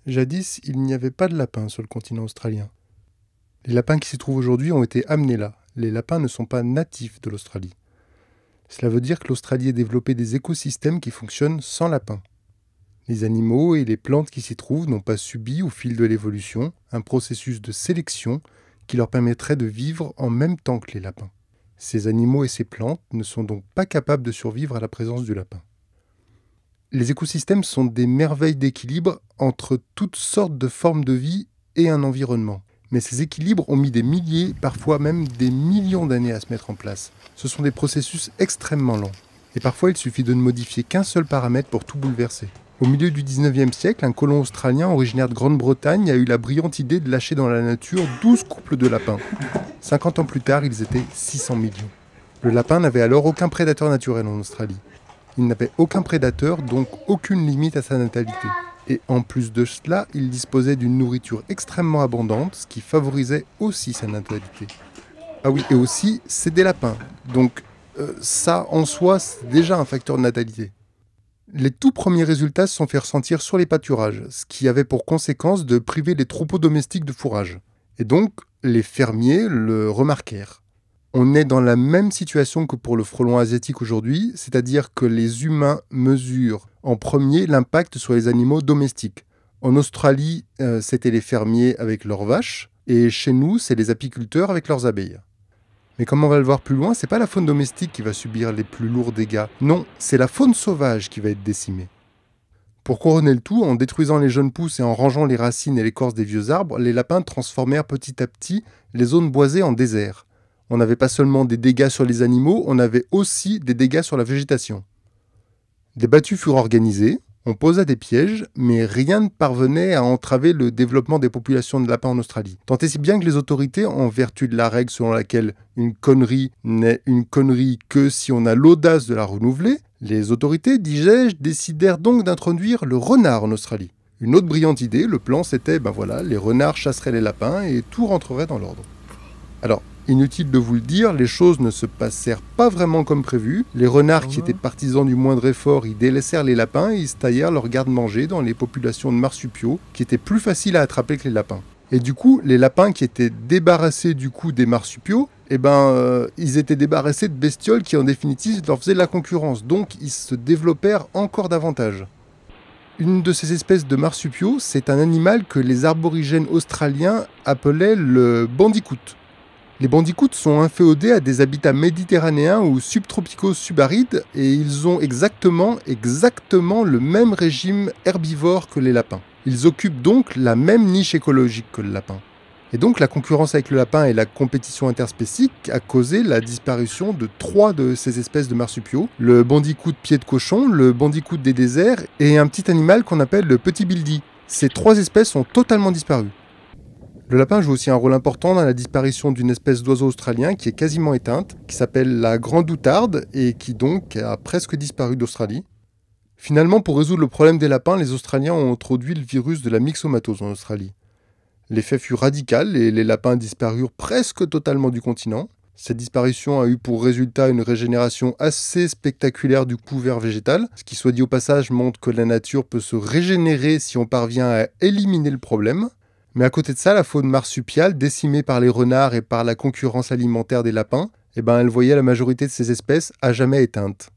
Jadis, il n'y avait pas de lapins sur le continent australien. Les lapins qui s'y trouvent aujourd'hui ont été amenés là. Les lapins ne sont pas natifs de l'Australie. Cela veut dire que l'Australie a développé des écosystèmes qui fonctionnent sans lapins. Les animaux et les plantes qui s'y trouvent n'ont pas subi, au fil de l'évolution, un processus de sélection qui leur permettrait de vivre en même temps que les lapins. Ces animaux et ces plantes ne sont donc pas capables de survivre à la présence du lapin. Les écosystèmes sont des merveilles d'équilibre entre toutes sortes de formes de vie et un environnement. Mais ces équilibres ont mis des milliers, parfois même des millions d'années à se mettre en place. Ce sont des processus extrêmement lents. Et parfois, il suffit de ne modifier qu'un seul paramètre pour tout bouleverser. Au milieu du 19e siècle, un colon australien originaire de Grande-Bretagne a eu la brillante idée de lâcher dans la nature 12 couples de lapins. 50 ans plus tard, ils étaient 600 millions. Le lapin n'avait alors aucun prédateur naturel en Australie. Il n'avait aucun prédateur, donc aucune limite à sa natalité. Et en plus de cela, il disposait d'une nourriture extrêmement abondante, ce qui favorisait aussi sa natalité. Ah oui, et aussi, c'est des lapins. Donc ça, en soi, c'est déjà un facteur de natalité. Les tout premiers résultats se sont fait ressentir sur les pâturages, ce qui avait pour conséquence de priver les troupeaux domestiques de fourrage. Et donc, les fermiers le remarquèrent. On est dans la même situation que pour le frelon asiatique aujourd'hui, c'est-à-dire que les humains mesurent en premier l'impact sur les animaux domestiques. En Australie, c'était les fermiers avec leurs vaches, et chez nous, c'est les apiculteurs avec leurs abeilles. Mais comme on va le voir plus loin, c'est pas la faune domestique qui va subir les plus lourds dégâts. Non, c'est la faune sauvage qui va être décimée. Pour couronner le tout, en détruisant les jeunes pousses et en rangeant les racines et l'écorce des vieux arbres, les lapins transformèrent petit à petit les zones boisées en désert. On n'avait pas seulement des dégâts sur les animaux, on avait aussi des dégâts sur la végétation. Des battues furent organisées, on posa des pièges, mais rien ne parvenait à entraver le développement des populations de lapins en Australie. Tant et si bien que les autorités, en vertu de la règle selon laquelle une connerie n'est une connerie que si on a l'audace de la renouveler, les autorités, dis-je, décidèrent donc d'introduire le renard en Australie. Une autre brillante idée, le plan c'était, les renards chasseraient les lapins et tout rentrerait dans l'ordre. Alors, inutile de vous le dire, les choses ne se passèrent pas vraiment comme prévu. Les renards qui étaient partisans du moindre effort y délaissèrent les lapins et ils se taillèrent leur garde-manger dans les populations de marsupiaux qui étaient plus faciles à attraper que les lapins. Et du coup, les lapins qui étaient débarrassés du coup des marsupiaux, ils étaient débarrassés de bestioles qui en définitive leur faisaient de la concurrence. Donc ils se développèrent encore davantage. Une de ces espèces de marsupiaux, c'est un animal que les aborigènes australiens appelaient le bandicoot. Les bandicoots sont inféodés à des habitats méditerranéens ou subtropicaux subarides et ils ont exactement le même régime herbivore que les lapins. Ils occupent donc la même niche écologique que le lapin. Et donc la concurrence avec le lapin et la compétition interspécique a causé la disparition de 3 de ces espèces de marsupiaux, le bandicoot pied de cochon, le bandicoot des déserts et un petit animal qu'on appelle le petit bildy. Ces 3 espèces sont totalement disparues. Le lapin joue aussi un rôle important dans la disparition d'une espèce d'oiseau australien qui est quasiment éteinte, qui s'appelle la grande outarde et qui donc a presque disparu d'Australie. Finalement, pour résoudre le problème des lapins, les Australiens ont introduit le virus de la myxomatose en Australie. L'effet fut radical et les lapins disparurent presque totalement du continent. Cette disparition a eu pour résultat une régénération assez spectaculaire du couvert végétal, ce qui, soit dit au passage, montre que la nature peut se régénérer si on parvient à éliminer le problème. Mais à côté de ça, la faune marsupiale, décimée par les renards et par la concurrence alimentaire des lapins, elle voyait la majorité de ces espèces à jamais éteintes.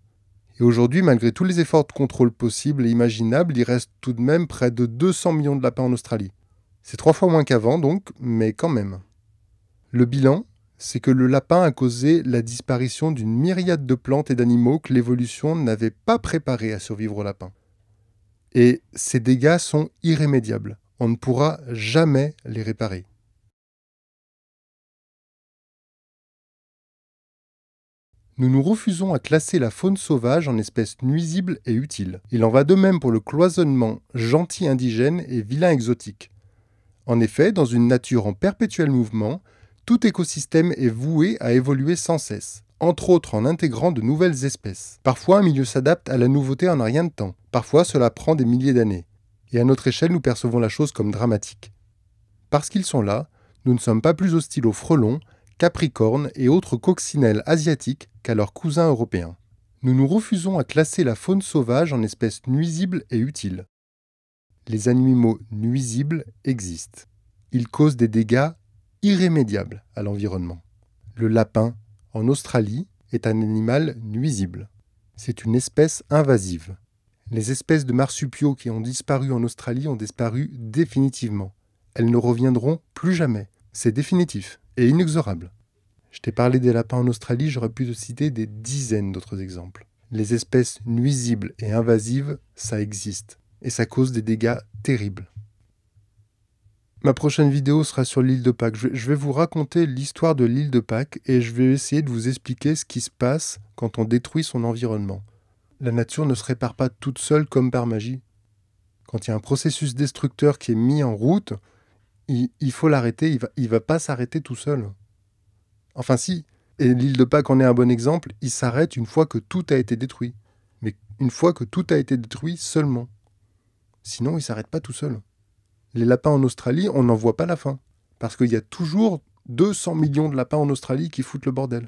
Et aujourd'hui, malgré tous les efforts de contrôle possibles et imaginables, il reste tout de même près de 200 millions de lapins en Australie. C'est 3 fois moins qu'avant donc, mais quand même. Le bilan, c'est que le lapin a causé la disparition d'une myriade de plantes et d'animaux que l'évolution n'avait pas préparés à survivre au lapin. Et ces dégâts sont irrémédiables. On ne pourra jamais les réparer. Nous nous refusons à classer la faune sauvage en espèces nuisibles et utiles. Il en va de même pour le cloisonnement gentil indigène et vilain exotique. En effet, dans une nature en perpétuel mouvement, tout écosystème est voué à évoluer sans cesse, entre autres en intégrant de nouvelles espèces. Parfois, un milieu s'adapte à la nouveauté en un rien de temps. Parfois, cela prend des milliers d'années. Et à notre échelle, nous percevons la chose comme dramatique. Parce qu'ils sont là, nous ne sommes pas plus hostiles aux frelons, capricornes et autres coccinelles asiatiques qu'à leurs cousins européens. Nous nous refusons à classer la faune sauvage en espèces nuisibles et utiles. Les animaux nuisibles existent. Ils causent des dégâts irrémédiables à l'environnement. Le lapin, en Australie, est un animal nuisible. C'est une espèce invasive. Les espèces de marsupiaux qui ont disparu en Australie ont disparu définitivement. Elles ne reviendront plus jamais. C'est définitif et inexorable. Je t'ai parlé des lapins en Australie, j'aurais pu te citer des dizaines d'autres exemples. Les espèces nuisibles et invasives, ça existe. Et ça cause des dégâts terribles. Ma prochaine vidéo sera sur l'île de Pâques. Je vais vous raconter l'histoire de l'île de Pâques et je vais essayer de vous expliquer ce qui se passe quand on détruit son environnement. La nature ne se répare pas toute seule comme par magie. Quand il y a un processus destructeur qui est mis en route, il faut l'arrêter, il va pas s'arrêter tout seul. Enfin si, et l'île de Pâques en est un bon exemple, il s'arrête une fois que tout a été détruit. Mais une fois que tout a été détruit seulement. Sinon, il ne s'arrête pas tout seul. Les lapins en Australie, on n'en voit pas la fin. Parce qu'il y a toujours 200 millions de lapins en Australie qui foutent le bordel.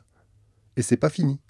Et c'est pas fini.